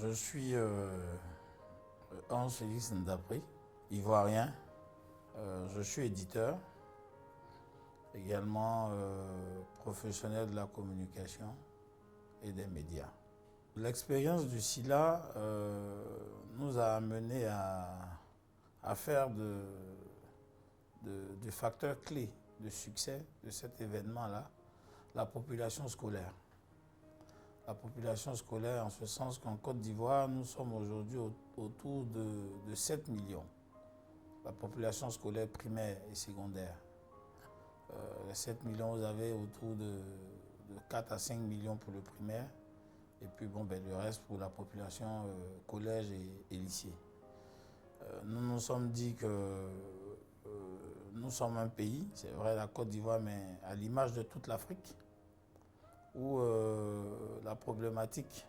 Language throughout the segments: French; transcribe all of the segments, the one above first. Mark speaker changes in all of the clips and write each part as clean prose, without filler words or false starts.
Speaker 1: Je suis Ange Félix Ndapré, ivoirien. Je suis éditeur, également professionnel de la communication et des médias. L'expérience du SILA nous a amené à faire du facteur clé de succès de cet événement-là, la population scolaire. La population scolaire, en ce sens qu'en Côte d'Ivoire, nous sommes aujourd'hui autour de 7 millions. La population scolaire primaire et secondaire. Les 7 millions, vous avez autour de 4 à 5 millions pour le primaire. Et puis le reste pour la population collège et lycée. Nous nous sommes dit que nous sommes un pays, c'est vrai la Côte d'Ivoire, mais à l'image de toute l'Afrique, où la problématique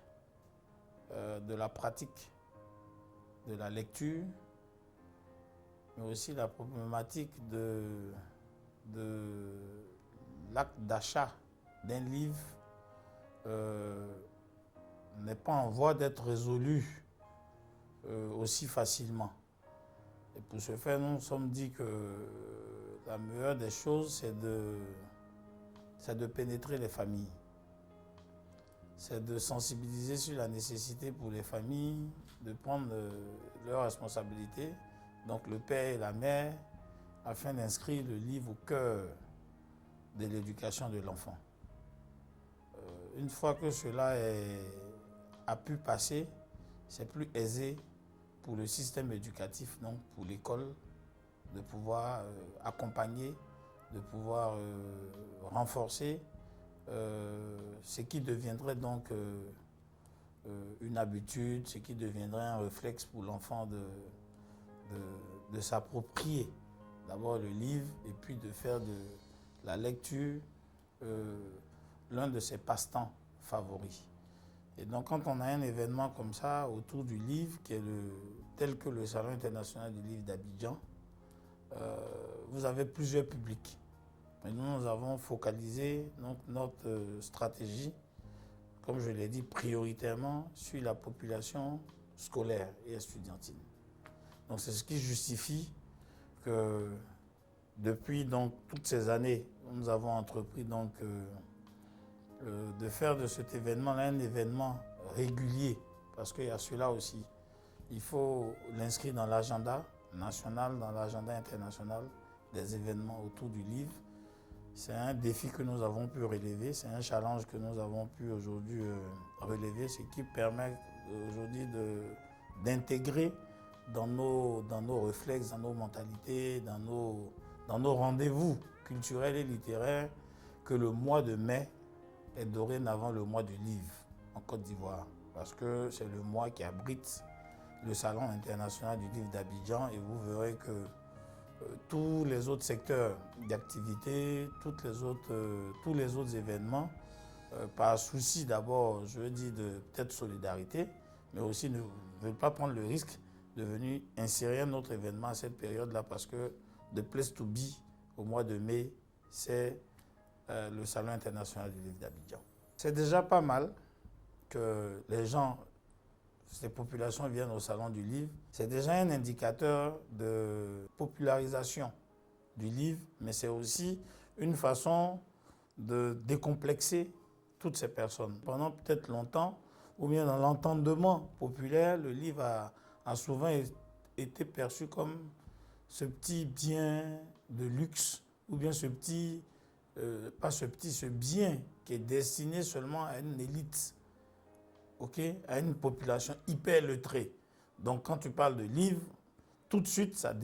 Speaker 1: de la pratique de la lecture, mais aussi la problématique de l'acte d'achat d'un livre n'est pas en voie d'être résolue aussi facilement. Et pour ce faire, nous nous sommes dit que la meilleure des choses, c'est de pénétrer les familles. C'est de sensibiliser sur la nécessité pour les familles de prendre leurs responsabilités, donc le père et la mère, afin d'inscrire le livre au cœur de l'éducation de l'enfant. Une fois que cela a pu passer, c'est plus aisé pour le système éducatif, donc pour l'école, de pouvoir accompagner, de pouvoir renforcer ce qui deviendrait donc une habitude, ce qui deviendrait un réflexe pour l'enfant de s'approprier d'abord le livre et puis de faire de la lecture l'un de ses passe-temps favoris. Et donc quand on a un événement comme ça autour du livre, tel que le Salon international du livre d'Abidjan, vous avez plusieurs publics. Et nous avons focalisé donc, notre stratégie, comme je l'ai dit, prioritairement sur la population scolaire et estudiantine. Donc c'est ce qui justifie que depuis donc, toutes ces années, nous avons entrepris donc, de faire de cet événement un événement régulier, parce qu'il y a cela aussi. Il faut l'inscrire dans l'agenda national, dans l'agenda international des événements autour du livre. C'est un défi que nous avons pu relever, c'est un challenge que nous avons pu aujourd'hui relever, ce qui permet aujourd'hui d'intégrer dans nos réflexes, dans nos mentalités, dans nos rendez-vous culturels et littéraires, que le mois de mai est dorénavant le mois du livre en Côte d'Ivoire, parce que c'est le mois qui abrite le Salon international du livre d'Abidjan, et vous verrez que tous les autres secteurs d'activité, tous les autres événements, par souci d'abord, je veux dire, de peut-être solidarité, mais aussi ne veulent pas prendre le risque de venir insérer un autre événement à cette période-là, parce que the place to be au mois de mai, c'est le Salon international du livre d'Abidjan. C'est déjà pas mal que les gens, ces populations viennent au Salon du livre. C'est déjà un indicateur de popularisation du livre, mais c'est aussi une façon de décomplexer toutes ces personnes. Pendant peut-être longtemps, ou bien dans l'entendement populaire, le livre a souvent été perçu comme ce petit bien de luxe, ou bien ce bien qui est destiné seulement à une élite, à une population hyper lettrée. Donc quand tu parles de livres, tout de suite ça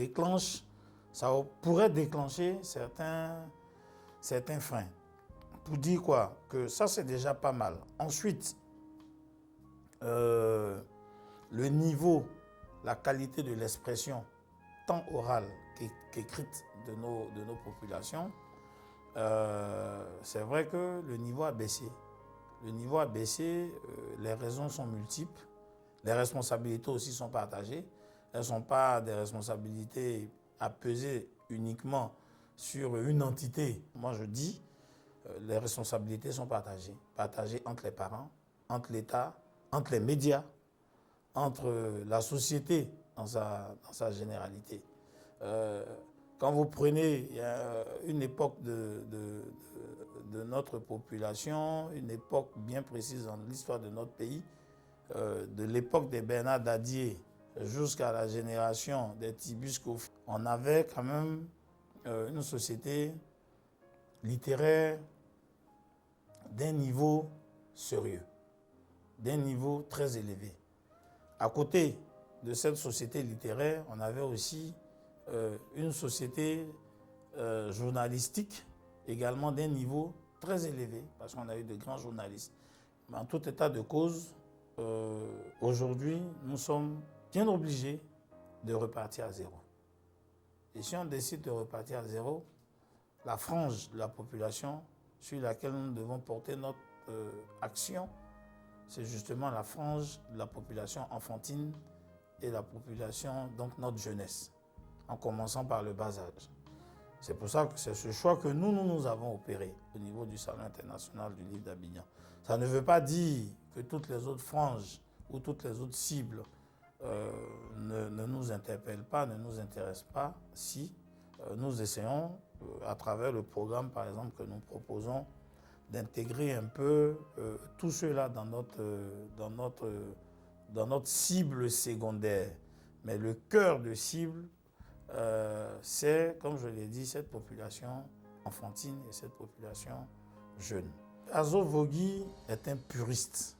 Speaker 1: pourrait déclencher certains freins. Pour dire quoi? Que ça c'est déjà pas mal. Ensuite, le niveau, la qualité de l'expression, tant orale qu'écrite de nos populations, c'est vrai que le niveau a baissé. Le niveau a baissé, les raisons sont multiples, les responsabilités aussi sont partagées. Elles ne sont pas des responsabilités à peser uniquement sur une entité. Moi je dis, les responsabilités sont partagées entre les parents, entre l'État, entre les médias, entre la société dans sa généralité. Quand vous prenez une époque de notre population, une époque bien précise dans l'histoire de notre pays, de l'époque des Bernard Dadier jusqu'à la génération des Tibus Kofi, on avait quand même une société littéraire d'un niveau sérieux, d'un niveau très élevé. À côté de cette société littéraire, on avait aussi une société journalistique également d'un niveau très élevé, parce qu'on a eu de grands journalistes. Mais en tout état de cause, aujourd'hui, nous sommes bien obligés de repartir à zéro. Et si on décide de repartir à zéro, la frange de la population sur laquelle nous devons porter notre action, c'est justement la frange de la population enfantine et la population, donc notre jeunesse, en commençant par le bas âge. C'est pour ça que c'est ce choix que nous avons opéré au niveau du Salon international du livre d'Abidjan. Ça ne veut pas dire que toutes les autres franges ou toutes les autres cibles ne nous interpellent pas, ne nous intéressent pas, si nous essayons, à travers le programme par exemple que nous proposons, d'intégrer un peu tout cela dans notre cible secondaire. Mais le cœur de cible, c'est, comme je l'ai dit, cette population enfantine et cette population jeune. Azo Vogui est un puriste.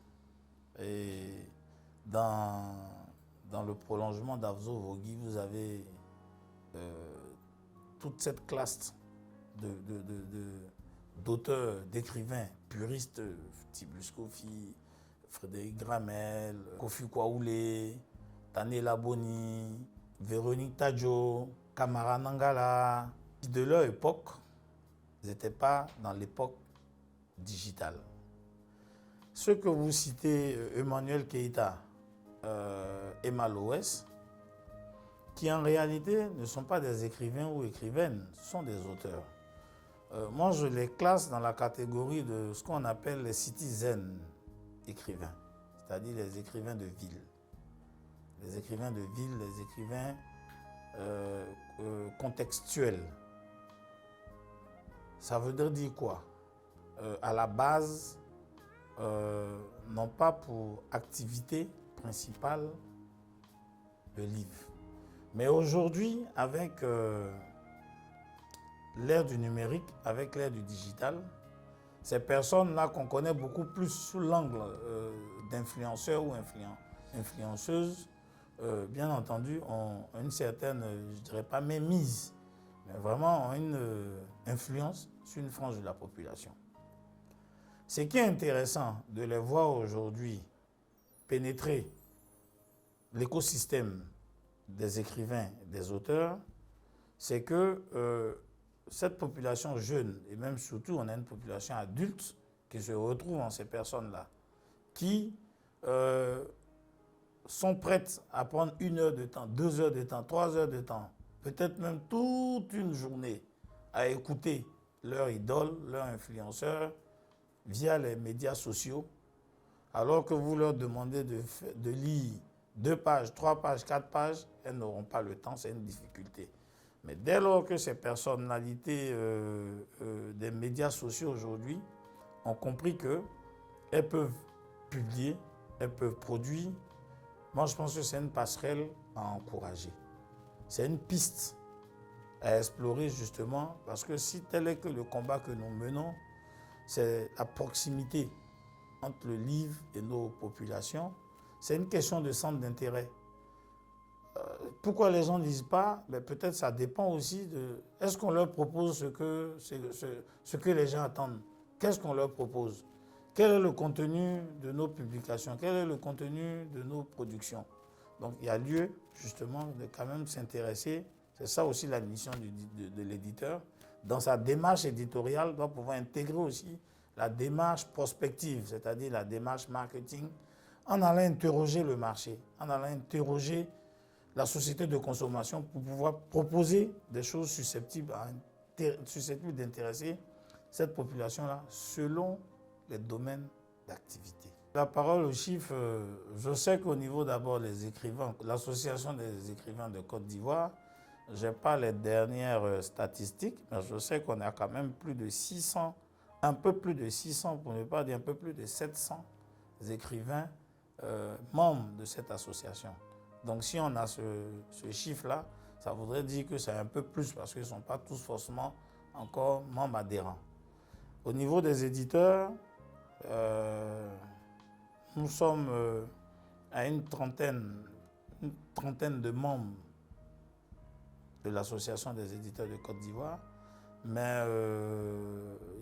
Speaker 1: Et dans le prolongement d'Azo Vogui, vous avez toute cette classe d'auteurs, d'écrivains puristes, Tibus Kofi, Frédéric Gramel, Kofi Kwaoulé, Tanela Boni, Véronique Tadjo, Kamara Nangala. De leur époque, ils n'étaient pas dans l'époque digitale. Ceux que vous citez, Emmanuel Keïta, Emma Loès, qui en réalité ne sont pas des écrivains ou écrivaines, ce sont des auteurs. Moi, je les classe dans la catégorie de ce qu'on appelle les citizen écrivains, c'est-à-dire les écrivains de ville. Les écrivains de ville, les écrivains contextuels. Ça veut dire quoi? À la base, non pas pour activité principale le livre. Mais aujourd'hui, avec l'ère du numérique, avec l'ère du digital, ces personnes-là qu'on connaît beaucoup plus sous l'angle d'influenceurs ou influenceuses, bien entendu, ont une certaine, je ne dirais pas mémise, mais vraiment ont une influence sur une frange de la population. Ce qui est intéressant de les voir aujourd'hui pénétrer l'écosystème des écrivains, des auteurs, c'est que cette population jeune, et même surtout on a une population adulte qui se retrouve en ces personnes-là, qui sont prêtes à prendre 1 heure de temps, 2 heures de temps, 3 heures de temps, peut-être même toute une journée à écouter leur idole, leur influenceur, via les médias sociaux, alors que vous leur demandez de lire 2 pages, 3 pages, 4 pages, elles n'auront pas le temps, c'est une difficulté. Mais dès lors que ces personnalités des médias sociaux aujourd'hui ont compris qu'elles peuvent publier, elles peuvent produire, moi je pense que c'est une passerelle à encourager. C'est une piste à explorer justement, parce que si tel est que le combat que nous menons, c'est la proximité entre le livre et nos populations, c'est une question de centre d'intérêt. Pourquoi les gens ne lisent pas? Peut-être ça dépend aussi de... Est-ce qu'on leur propose ce que les gens attendent? Qu'est-ce qu'on leur propose? Quel est le contenu de nos publications? Quel est le contenu de nos productions? Donc il y a lieu justement de quand même s'intéresser. C'est ça aussi la mission de l'éditeur. Dans sa démarche éditoriale, doit pouvoir intégrer aussi la démarche prospective, c'est-à-dire la démarche marketing, en allant interroger le marché, en allant interroger la société de consommation pour pouvoir proposer des choses susceptibles d'intéresser cette population-là selon les domaines d'activité. La parole aux chiffres, je sais qu'au niveau d'abord des écrivains, l'association des écrivains de Côte d'Ivoire, je n'ai pas les dernières statistiques, mais je sais qu'on a quand même plus de 600, un peu plus de 600, pour ne pas dire un peu plus de 700 écrivains membres de cette association. Donc si on a ce chiffre-là, ça voudrait dire que c'est un peu plus parce qu'ils ne sont pas tous forcément encore membres adhérents. Au niveau des éditeurs, nous sommes à une trentaine de membres de l'Association des éditeurs de Côte d'Ivoire, mais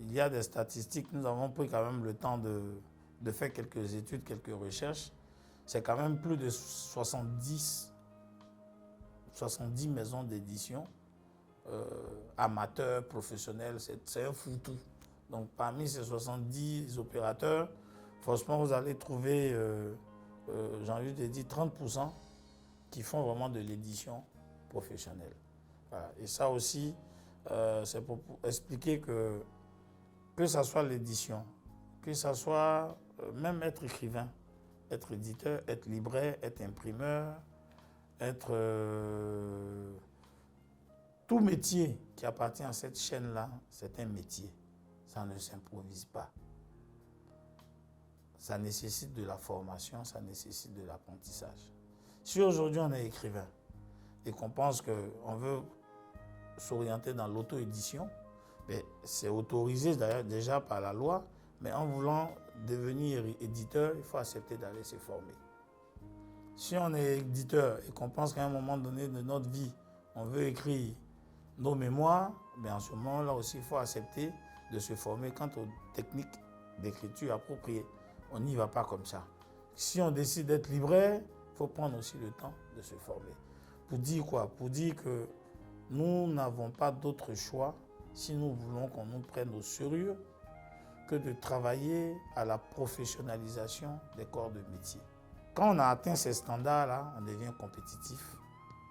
Speaker 1: il y a des statistiques, nous avons pris quand même le temps de faire quelques études, quelques recherches. C'est quand même plus de 70 maisons d'édition, amateurs, professionnels, c'est un foutu. Donc parmi ces 70 opérateurs, franchement, vous allez trouver, j'ai envie de dire, 30% qui font vraiment de l'édition professionnelle. Voilà. Et ça aussi, c'est pour expliquer que ça soit l'édition, que ça soit même être écrivain, être éditeur, être libraire, être imprimeur, être tout métier qui appartient à cette chaîne-là, c'est un métier. Ça ne s'improvise pas. Ça nécessite de la formation, ça nécessite de l'apprentissage. Si aujourd'hui on est écrivain et qu'on pense qu'on veut s'orienter dans l'auto-édition, c'est autorisé d'ailleurs déjà par la loi, mais en voulant devenir éditeur, il faut accepter d'aller se former. Si on est éditeur et qu'on pense qu'à un moment donné de notre vie, on veut écrire nos mémoires, en ce moment-là aussi, il faut accepter de se former quant aux techniques d'écriture appropriées. On n'y va pas comme ça. Si on décide d'être libraire, il faut prendre aussi le temps de se former. Pour dire quoi? Pour dire que nous n'avons pas d'autre choix, si nous voulons qu'on nous prenne au sérieux, que de travailler à la professionnalisation des corps de métier. Quand on a atteint ces standards-là, on devient compétitif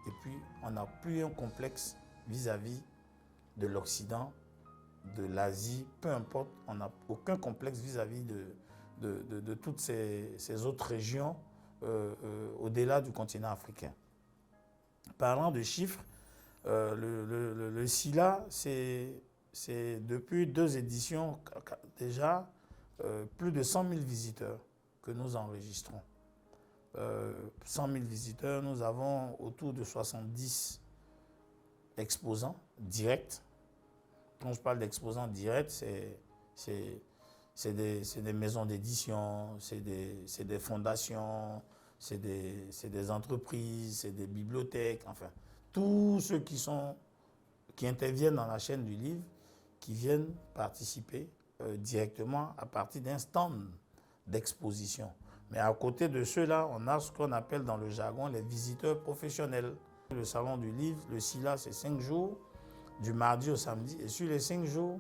Speaker 1: et puis on n'a plus un complexe vis-à-vis de l'Occident, de l'Asie, peu importe, on n'a aucun complexe vis-à-vis de toutes ces autres régions au-delà du continent africain. Parlant de chiffres, le SILA, c'est depuis 2 éditions déjà plus de 100 000 visiteurs que nous enregistrons. 100 000 visiteurs, nous avons autour de 70 exposants directs. Quand je parle d'exposants directs, c'est des maisons d'édition, c'est des fondations, c'est des entreprises, c'est des bibliothèques, enfin, tous ceux qui interviennent dans la chaîne du livre, qui viennent participer directement à partir d'un stand d'exposition. Mais à côté de ceux-là, on a ce qu'on appelle dans le jargon les visiteurs professionnels. Le salon du livre, le SILA, c'est 5 jours, du mardi au samedi. Et sur les 5 jours,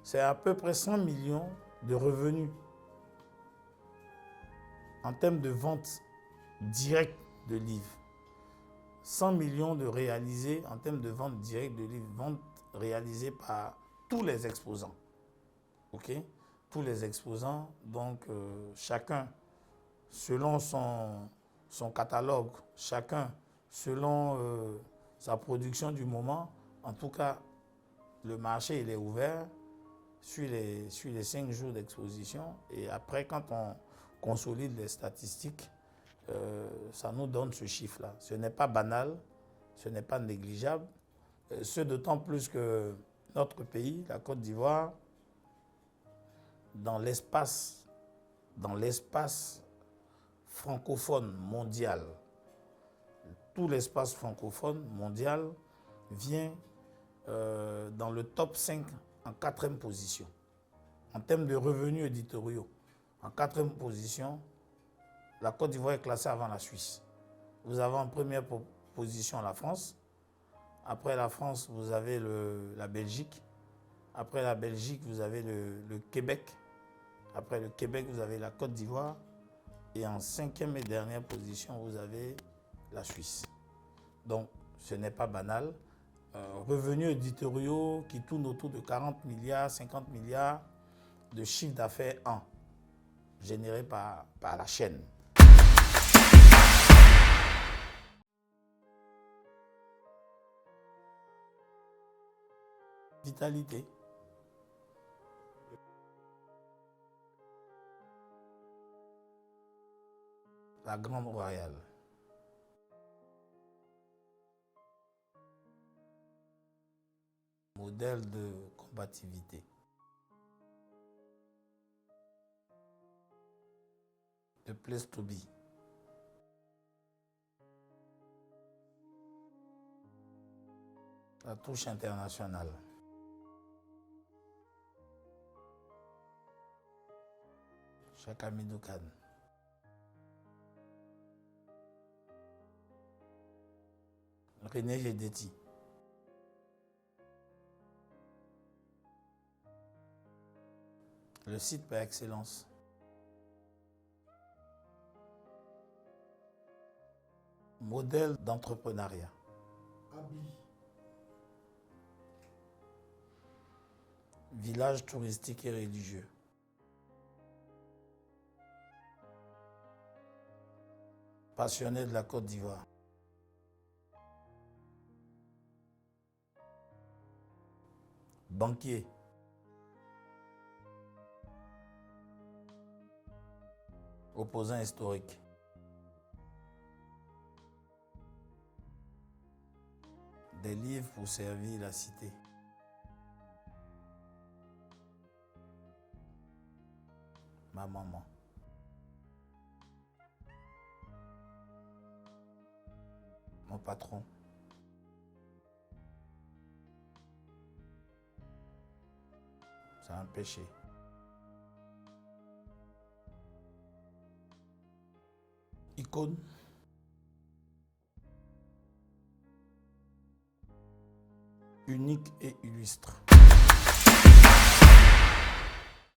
Speaker 1: c'est à peu près 100 millions de revenus en termes de vente directe de livres. 100 millions de réalisés en termes de vente directe de livres, vente réalisée par tous les exposants. OK? Tous les exposants, donc chacun selon son catalogue, chacun selon sa production du moment. En tout cas, le marché il est ouvert sur les 5 jours d'exposition. Et après, quand on consolide les statistiques, ça nous donne ce chiffre-là. Ce n'est pas banal, ce n'est pas négligeable. Ce d'autant plus que notre pays, la Côte d'Ivoire, dans l'espace francophone mondial, tout l'espace francophone mondial vient dans le top 5 en 4e position. En termes de revenus éditoriaux, en 4e position, la Côte d'Ivoire est classée avant la Suisse. Vous avez en première position la France. Après la France, vous avez la Belgique. Après la Belgique, vous avez le Québec. Après le Québec, vous avez la Côte d'Ivoire. Et en 5e et dernière position, vous avez la Suisse. Donc, ce n'est pas banal. Revenus éditoriaux qui tournent autour de 40 milliards, 50 milliards de chiffre d'affaires an. générés par la chaîne. Vitalité. La Grande Royale. Modèle de combativité. The place to be. La touche internationale. Cheikh Hamidou Kane. René Gédéti. Le site par excellence. Modèle d'entrepreneuriat. Village touristique et religieux. Passionné de la Côte d'Ivoire. Banquier. Opposant historique. Des livres pour servir la cité. Ma maman. Mon patron. C'est un péché. Icône. Unique et illustre.